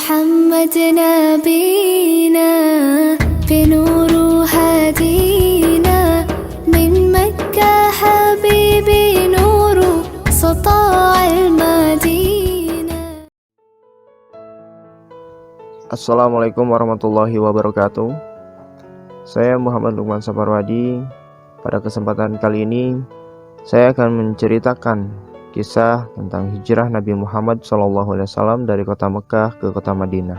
محمد نبينا بنور هدينا من مكة حبيبي نور سطاع المدينة. Assalamualaikum warahmatullahi wabarakatuh. Saya Muhammad Lukman Saparwadi. Pada kesempatan kali ini saya akan menceritakan kisah tentang hijrah Nabi Muhammad SAW dari kota Mekah ke kota Madinah.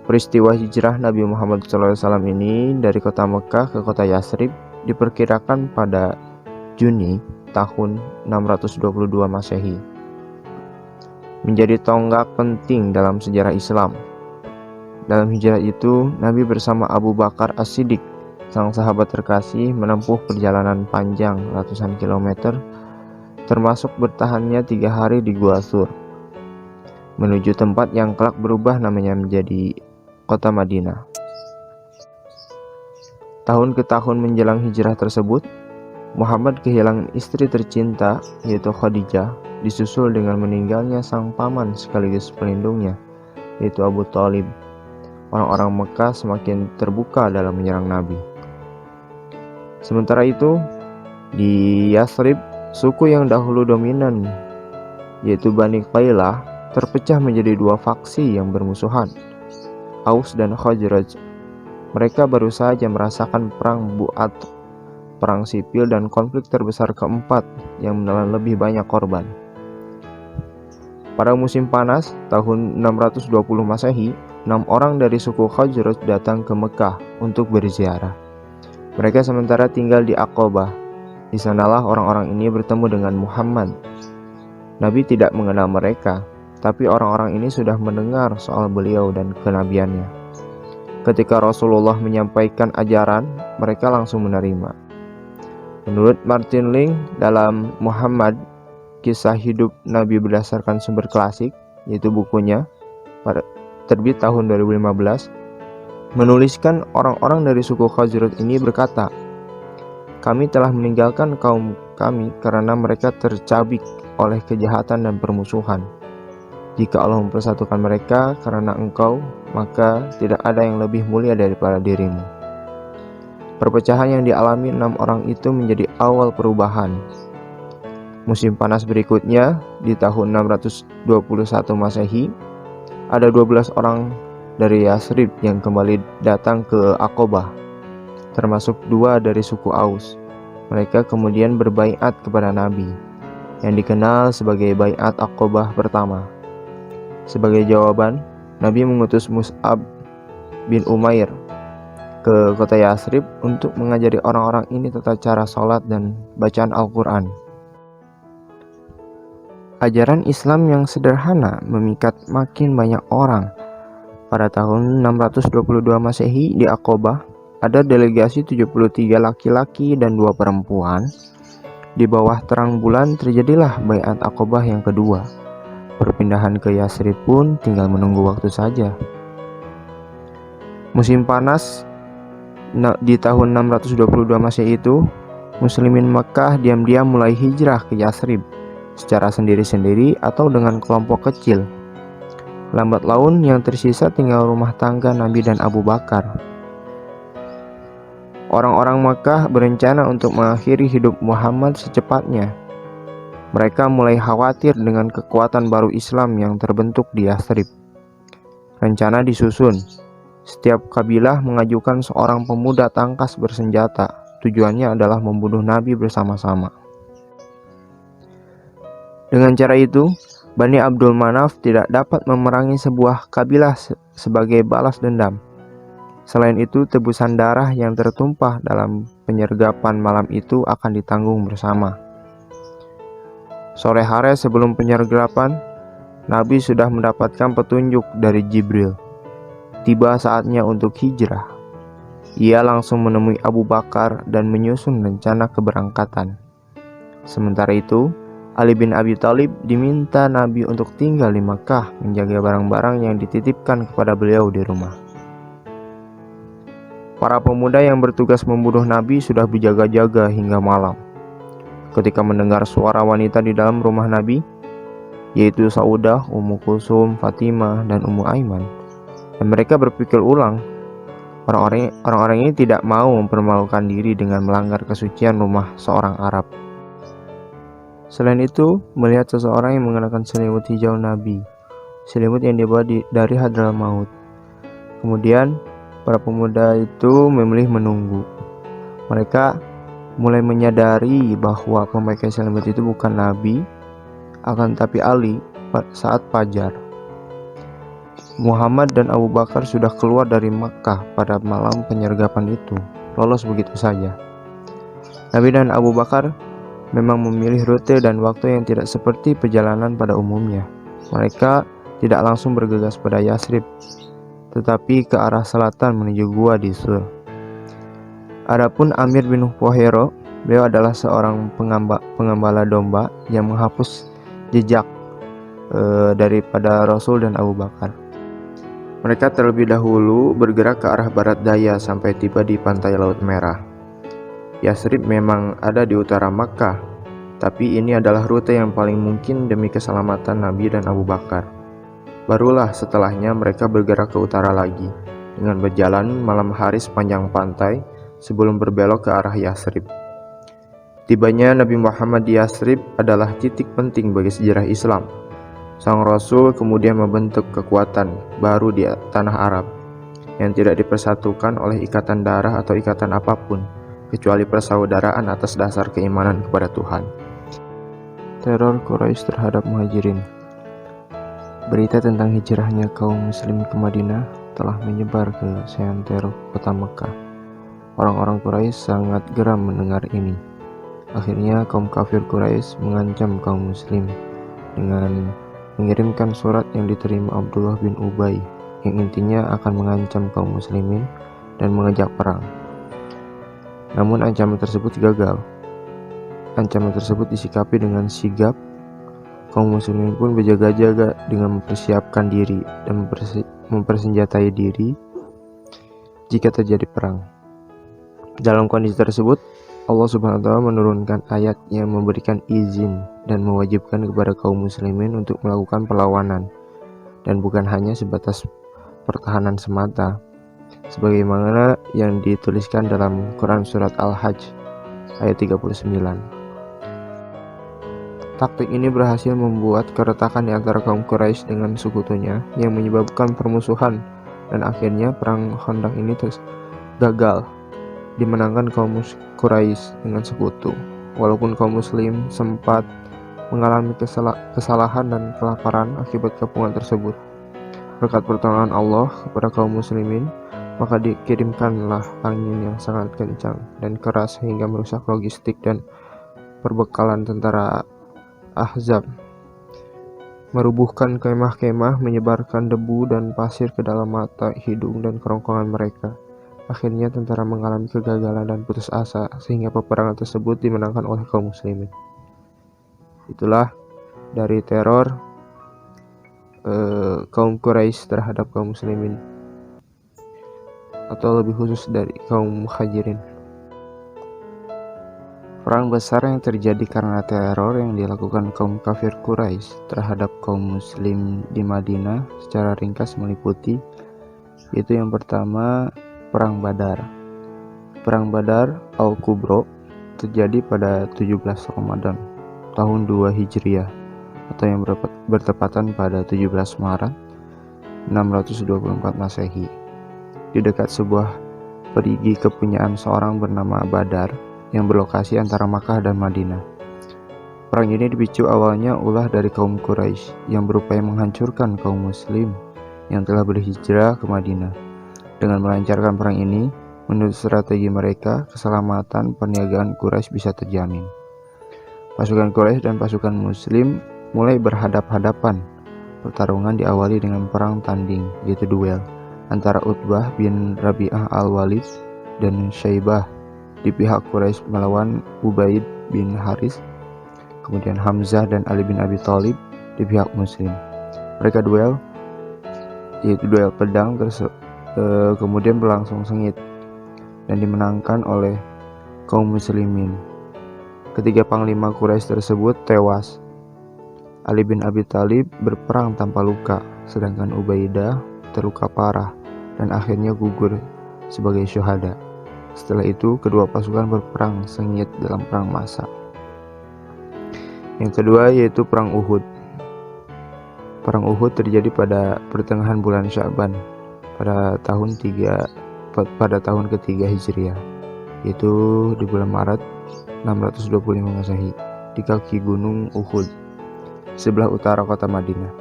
Peristiwa hijrah Nabi Muhammad SAW ini dari kota Mekah ke kota Yasrib diperkirakan pada Juni tahun 622 Masehi. Menjadi tonggak penting dalam sejarah Islam. Dalam hijrah itu, Nabi bersama Abu Bakar As-Siddiq, sang sahabat terkasih, menempuh perjalanan panjang ratusan kilometer, termasuk bertahannya 3 hari di Gua Thur, menuju tempat yang kelak berubah namanya menjadi kota Madinah. Tahun ke tahun menjelang hijrah tersebut, Muhammad kehilangan istri tercinta, yaitu Khadijah, disusul dengan meninggalnya sang paman sekaligus pelindungnya, yaitu Abu Thalib. Orang-orang Mekah semakin terbuka dalam menyerang Nabi. Sementara itu, di Yasrib, suku yang dahulu dominan, yaitu Bani Qailah, terpecah menjadi 2 faksi yang bermusuhan, Aus dan Khazraj. Mereka baru saja merasakan perang Bu'at, perang sipil dan konflik terbesar keempat yang menelan lebih banyak korban. Pada musim panas tahun 620 Masehi, 6 orang dari suku Khazraj datang ke Mekah untuk berziarah. Mereka sementara tinggal di Aqabah. Di sanalah orang-orang ini bertemu dengan Muhammad. Nabi tidak mengenal mereka, tapi orang-orang ini sudah mendengar soal beliau dan kenabiannya. Ketika Rasulullah menyampaikan ajaran, mereka langsung menerima. Menurut Martin Link dalam Muhammad, kisah hidup Nabi berdasarkan sumber klasik, yaitu bukunya, terbit tahun 2015, menuliskan orang-orang dari suku Khazraj ini berkata, "Kami telah meninggalkan kaum kami karena mereka tercabik oleh kejahatan dan permusuhan. Jika Allah mempersatukan mereka karena engkau, maka tidak ada yang lebih mulia daripada dirimu." Perpecahan yang dialami 6 orang itu menjadi awal perubahan. Musim panas berikutnya, di tahun 621 Masehi, ada 12 orang dari Yasrib yang kembali datang ke Aqabah, termasuk 2 dari suku Aus. Mereka kemudian berbaiat kepada Nabi, yang dikenal sebagai baiat Aqabah pertama. Sebagai jawaban, Nabi mengutus Mus'ab bin Umair ke kota Yasrib untuk mengajari orang-orang ini tata cara sholat dan bacaan Al-Quran. Ajaran Islam yang sederhana memikat makin banyak orang. Pada tahun 622 Masehi di Aqabah, ada delegasi 73 laki-laki dan 2 perempuan. Di bawah terang bulan terjadilah baiat Aqabah yang kedua. Perpindahan ke Yasrib pun tinggal menunggu waktu saja. Musim panas di tahun 622 Masehi itu, Muslimin Mekah diam-diam mulai hijrah ke Yasrib, secara sendiri-sendiri atau dengan kelompok kecil. Lambat laun yang tersisa tinggal rumah tangga Nabi dan Abu Bakar. Orang-orang Mekah berencana untuk mengakhiri hidup Muhammad secepatnya. Mereka mulai khawatir dengan kekuatan baru Islam yang terbentuk di Yasrib. Rencana disusun. Setiap kabilah mengajukan seorang pemuda tangkas bersenjata. Tujuannya adalah membunuh Nabi bersama-sama. Dengan cara itu, Bani Abdul Manaf tidak dapat memerangi sebuah kabilah sebagai balas dendam. Selain itu, tebusan darah yang tertumpah dalam penyergapan malam itu akan ditanggung bersama. Sore hari sebelum penyergapan, Nabi sudah mendapatkan petunjuk dari Jibril. Tiba saatnya untuk hijrah. Ia langsung menemui Abu Bakar dan menyusun rencana keberangkatan. Sementara itu, Ali bin Abi Thalib diminta Nabi untuk tinggal di Makkah menjaga barang-barang yang dititipkan kepada beliau di rumah. Para pemuda yang bertugas membunuh Nabi sudah berjaga-jaga hingga malam. Ketika mendengar suara wanita di dalam rumah Nabi, yaitu Saudah, Ummu Kulsum, Fatimah, dan Ummu Aiman. Dan mereka berpikir ulang. Orang-orang ini tidak mau mempermalukan diri dengan melanggar kesucian rumah seorang Arab. Selain itu, melihat seseorang yang mengenakan selimut hijau Nabi, selimut yang dibawa dari Hadramaut. Kemudian, para pemuda itu memilih menunggu. Mereka mulai menyadari bahwa pemakai selimut itu bukan Nabi, akan tapi Ali saat fajar. Muhammad dan Abu Bakar sudah keluar dari Makkah pada malam penyergapan itu, lolos begitu saja. Nabi dan Abu Bakar memang memilih rute dan waktu yang tidak seperti perjalanan pada umumnya. Mereka tidak langsung bergegas pada Yasrib, tetapi ke arah selatan menuju gua di Sur. Adapun Amir bin Fuhairah, beliau adalah seorang pengembala domba yang menghapus jejak daripada Rasul dan Abu Bakar. Mereka terlebih dahulu bergerak ke arah barat daya sampai tiba di pantai Laut Merah. Yasrib memang ada di utara Makkah, tapi ini adalah rute yang paling mungkin demi keselamatan Nabi dan Abu Bakar. Barulah setelahnya mereka bergerak ke utara lagi, dengan berjalan malam hari sepanjang pantai sebelum berbelok ke arah Yasrib. Tibanya Nabi Muhammad di Yasrib adalah titik penting bagi sejarah Islam. Sang Rasul kemudian membentuk kekuatan baru di tanah Arab yang tidak dipersatukan oleh ikatan darah atau ikatan apapun, kecuali persaudaraan atas dasar keimanan kepada Tuhan. Teror Quraisy terhadap Muhajirin. Berita tentang hijrahnya kaum muslim ke Madinah telah menyebar ke seantero kota Mekah. Orang-orang Quraisy sangat geram mendengar ini. Akhirnya kaum kafir Quraisy mengancam kaum muslim dengan mengirimkan surat yang diterima Abdullah bin Ubay yang intinya akan mengancam kaum muslimin dan mengajak perang. Namun ancaman tersebut gagal. Ancaman tersebut disikapi dengan sigap. Kaum muslimin pun berjaga-jaga dengan mempersiapkan diri dan mempersenjatai diri jika terjadi perang. Dalam kondisi tersebut, Allah Subhanahu wa Ta'ala menurunkan ayat yang memberikan izin dan mewajibkan kepada kaum muslimin untuk melakukan perlawanan, dan bukan hanya sebatas pertahanan semata, sebagaimana yang dituliskan dalam Quran Surat Al-Hajj ayat 39. Taktik ini berhasil membuat keretakan di antara kaum Quraisy dengan sekutunya yang menyebabkan permusuhan, dan akhirnya perang Khandaq ini gagal, dimenangkan kaum Quraisy dengan sekutu. Walaupun kaum muslim sempat mengalami kesalahan dan kelaparan akibat kepungan tersebut, berkat pertolongan Allah kepada kaum muslimin, maka dikirimkanlah angin yang sangat kencang dan keras sehingga merusak logistik dan perbekalan tentara Ahzab, merubuhkan kemah-kemah, menyebarkan debu dan pasir ke dalam mata, hidung, dan kerongkongan mereka. Akhirnya tentara mengalami kegagalan dan putus asa sehingga peperangan tersebut dimenangkan oleh kaum muslimin. Itulah dari teror kaum Quraisy terhadap kaum muslimin, atau lebih khusus dari kaum Muhajirin. Perang besar yang terjadi karena teror yang dilakukan kaum kafir Quraisy terhadap kaum muslim di Madinah secara ringkas meliputi, yaitu yang pertama, Perang Badar. Perang Badar Al-Kubro terjadi pada 17 Ramadan tahun 2 Hijriah, atau yang bertepatan pada 17 Maret 624 Masehi, di dekat sebuah perigi kepunyaan seorang bernama Badar yang berlokasi antara Makkah dan Madinah. Perang ini dipicu awalnya ulah dari kaum Quraisy yang berupaya menghancurkan kaum muslim yang telah berhijrah ke Madinah. Dengan melancarkan perang ini, menurut strategi mereka, keselamatan perniagaan Quraisy bisa terjamin. Pasukan Quraisy dan pasukan muslim mulai berhadap-hadapan. Pertarungan diawali dengan perang tanding, yaitu duel, antara Utbah bin Rabi'ah al-Walid dan Syaibah di pihak Quraisy melawan Ubaid bin Haris, kemudian Hamzah dan Ali bin Abi Thalib di pihak muslim. Mereka duel, yaitu duel pedang kemudian berlangsung sengit dan dimenangkan oleh kaum muslimin. Ketiga panglima Quraisy tersebut tewas. Ali bin Abi Thalib berperang tanpa luka, sedangkan Ubaidah terluka parah dan akhirnya gugur sebagai syuhada. Setelah itu, kedua pasukan berperang sengit dalam perang massa. Yang kedua yaitu Perang Uhud. Perang Uhud terjadi pada pertengahan bulan Sya'ban pada tahun ketiga Hijriah, yaitu di bulan Maret 625 Masehi, di kaki gunung Uhud, sebelah utara kota Madinah.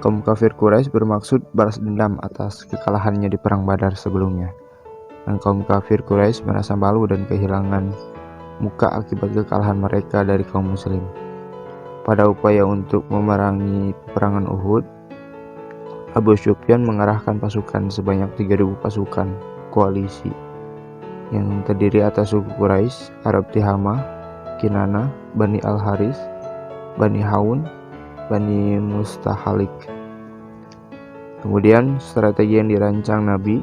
Kaum kafir Quraisy bermaksud balas dendam atas kekalahannya di perang Badar sebelumnya. Dan kaum kafir Quraisy merasa malu dan kehilangan muka akibat kekalahan mereka dari kaum muslim. Pada upaya untuk memerangi peperangan Uhud, Abu Sufyan mengerahkan pasukan sebanyak 3.000 pasukan koalisi yang terdiri atas suku Quraisy, Arab Tihamah, Kinana, Bani Al-Haris, Bani Haun, Bani Mustahalik. Kemudian strategi yang dirancang Nabi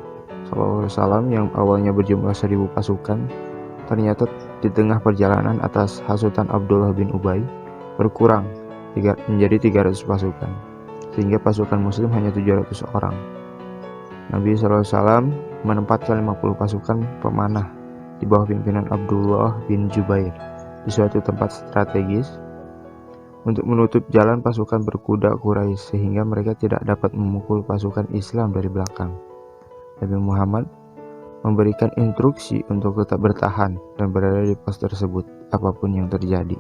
SAW yang awalnya berjumlah 1.000 pasukan ternyata di tengah perjalanan atas hasutan Abdullah bin Ubay berkurang menjadi 300 pasukan, sehingga pasukan muslim hanya 700 orang. Nabi SAW menempatkan 50 pasukan pemanah di bawah pimpinan Abdullah bin Jubair di suatu tempat strategis untuk menutup jalan pasukan berkuda Quraisy sehingga mereka tidak dapat memukul pasukan Islam dari belakang. Nabi Muhammad memberikan instruksi untuk tetap bertahan dan berada di pos tersebut apapun yang terjadi.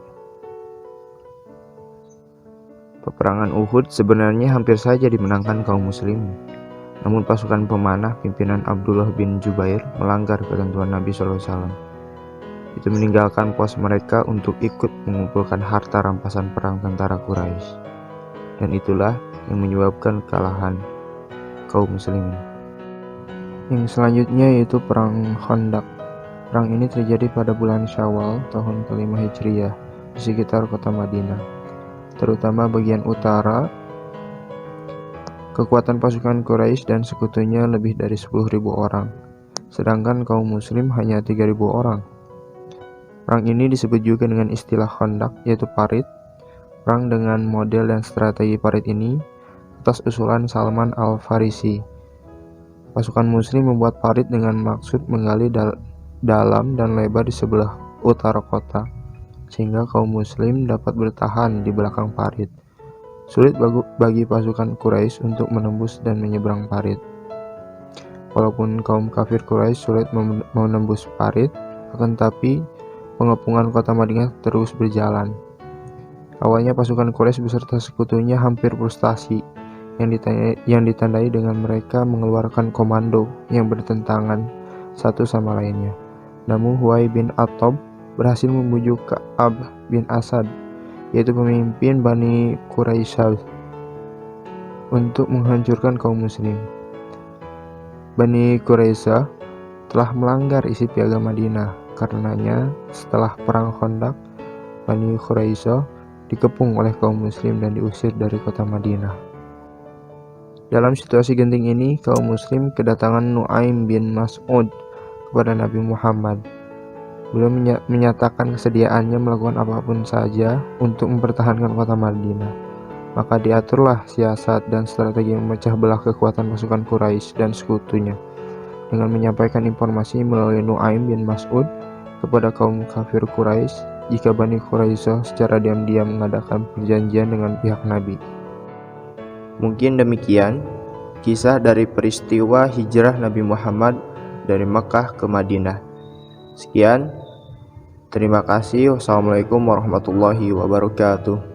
Peperangan Uhud sebenarnya hampir saja dimenangkan kaum muslim, namun pasukan pemanah pimpinan Abdullah bin Jubair melanggar ketentuan Nabi SAW. Itu meninggalkan pos mereka untuk ikut mengumpulkan harta rampasan perang tentara Quraisy, dan itulah yang menyebabkan kekalahan kaum muslimin. Yang selanjutnya yaitu Perang Khandaq. Perang ini terjadi pada bulan Syawal tahun ke-5 Hijriah di sekitar kota Madinah, terutama bagian utara. Kekuatan pasukan Quraisy dan sekutunya lebih dari 10.000 orang, sedangkan kaum muslim hanya 3.000 orang. Perang ini disebut juga dengan istilah Khandaq, yaitu parit. Perang dengan model dan strategi parit ini atas usulan Salman Al-Farisi. Pasukan muslim membuat parit dengan maksud menggali dalam dan lebar di sebelah utara kota, sehingga kaum muslim dapat bertahan di belakang parit. Sulit bagi pasukan Quraisy untuk menembus dan menyeberang parit. Walaupun kaum kafir Quraisy sulit menembus parit, akan tetapi pengepungan kota Madinah terus berjalan. Awalnya pasukan Quraisy beserta sekutunya hampir frustasi, yang ditandai dengan mereka mengeluarkan komando yang bertentangan satu sama lainnya. Namun Huwai bin Athab berhasil membujuk Ka'ab bin Asad, yaitu pemimpin Bani Quraisyah, untuk menghancurkan kaum muslim. Bani Quraisyah telah melanggar isi piagam Madinah. Karenanya, setelah perang Khandaq, Bani Quraisyah dikepung oleh kaum muslim dan diusir dari kota Madinah. Dalam situasi genting ini, kaum muslim kedatangan Nu'aim bin Mas'ud kepada Nabi Muhammad. Beliau menyatakan kesediaannya melakukan apapun saja untuk mempertahankan kota Madinah. Maka diaturlah siasat dan strategi memecah belah kekuatan pasukan Quraisy dan sekutunya dengan menyampaikan informasi melalui Nu'aim bin Mas'ud kepada kaum kafir Quraisy jika Bani Quraisyah secara diam-diam mengadakan perjanjian dengan pihak Nabi. Mungkin demikian kisah dari peristiwa hijrah Nabi Muhammad dari Mekah ke Madinah. Sekian, terima kasih. Wassalamualaikum warahmatullahi wabarakatuh.